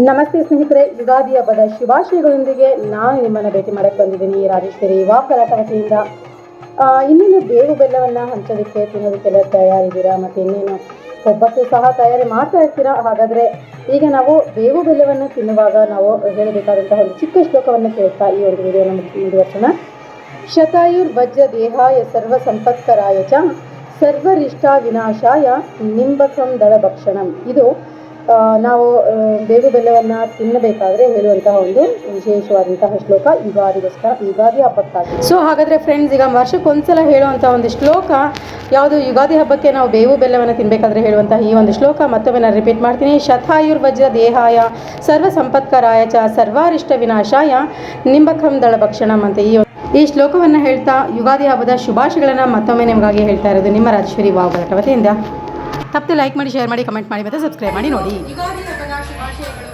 ನಮಸ್ತೆ ಸ್ನೇಹಿತರೆ, ಯುಗಾದಿ ಹಬ್ಬದ ಶುಭಾಶಯಗಳೊಂದಿಗೆ ನಾನು ನಿಮ್ಮನ್ನು ಭೇಟಿ ಮಾಡಕ್ಕೆ ಬಂದಿದ್ದೀನಿ ರಾಜೇಶ್ವರಿ ವಾಕಲಾಟ ವತಿಯಿಂದ. ಇನ್ನೇನು ಬೇವು ಬೆಲ್ಲವನ್ನು ಹಂಚೋದಕ್ಕೆ ತಿನ್ನೋದಕ್ಕೆಲ್ಲ ತಯಾರಿದ್ದೀರಾ, ಮತ್ತು ಇನ್ನೇನು ಒಬ್ಬಟ್ಟು ಸಹ ತಯಾರಿ ಮಾಡ್ತಾ ಇರ್ತೀರಾ. ಹಾಗಾದರೆ ಈಗ ನಾವು ಬೇವು ಬೆಲ್ಲವನ್ನು ತಿನ್ನುವಾಗ ನಾವು ಹೇಳಬೇಕಾದಂತಹ ಒಂದು ಚಿಕ್ಕ ಶ್ಲೋಕವನ್ನು ಕೇಳ್ತಾ ಈ ಒಂದು ವಿಡಿಯೋನ ಮುಂದುವರ್ಸೋಣ. ಶತಾಯುರ್ವಜ್ರ ದೇಹಾಯ ಸರ್ವ ಸಂಪತ್ಕರಾಯ ಚ ಸರ್ವರಿಷ್ಟ ವಿನಾಶಾಯ ನಿಂಬಕಂ ದಳಭಕ್ಷಣಂ. ಇದು ನಾವು ಬೇವು ಬೆಲ್ಲವನ್ನು ತಿನ್ನಬೇಕಾದ್ರೆ ಹೇಳುವಂತಹ ಒಂದು ವಿಶೇಷವಾದಂತಹ ಶ್ಲೋಕ ಯುಗಾದಿಗೋಸ್ಕರ, ಯುಗಾದಿ ಹಬ್ಬಕ್ಕಾಗಿ. ಸೊ ಹಾಗಾದರೆ ಫ್ರೆಂಡ್ಸ್, ಈಗ ವರ್ಷಕ್ಕೊಂದ್ಸಲ ಹೇಳುವಂಥ ಒಂದು ಶ್ಲೋಕ ಯಾವುದು? ಯುಗಾದಿ ಹಬ್ಬಕ್ಕೆ ನಾವು ಬೇವು ಬೆಲ್ಲವನ್ನು ತಿನ್ನಬೇಕಾದ್ರೆ ಹೇಳುವಂತಹ ಈ ಒಂದು ಶ್ಲೋಕ ಮತ್ತೊಮ್ಮೆ ನಾನು ರಿಪೀಟ್ ಮಾಡ್ತೀನಿ. ಶತಾಯುರ್ವಜ್ರ ದೇಹಾಯ ಸರ್ವ ಸಂಪತ್ಕರಾಯ ಚ ಸರ್ವಾರಿಷ್ಟ ವಿನಾಶಾಯ ನಿಂಬಕಂ ದಳಭಕ್ಷಣಂ ಅಂತ ಈ ಶ್ಲೋಕವನ್ನು ಹೇಳ್ತಾ ಯುಗಾದಿ ಹಬ್ಬದ ಶುಭಾಶಯಗಳನ್ನು ಮತ್ತೊಮ್ಮೆ ನಿಮಗಾಗಿ ಹೇಳ್ತಾ ಇರೋದು ನಿಮ್ಮ ರಾಜೇಶ್ವರಿ ವಾಕಲಾಟ ವತಿಯಿಂದ. ತಪ್ಪದೆ ಲೈಕ್ ಮಾಡಿ, ಶೇರ್ ಮಾಡಿ, ಕಮೆಂಟ್ ಮಾಡಿ ಮತ್ತು ಸಬ್ಸ್ಕ್ರೈಬ್ ಮಾಡಿ ನೋಡಿ. ಯುಗಾದಿ ಹಬ್ಬದ ಶುಭಾಶಯಗಳು.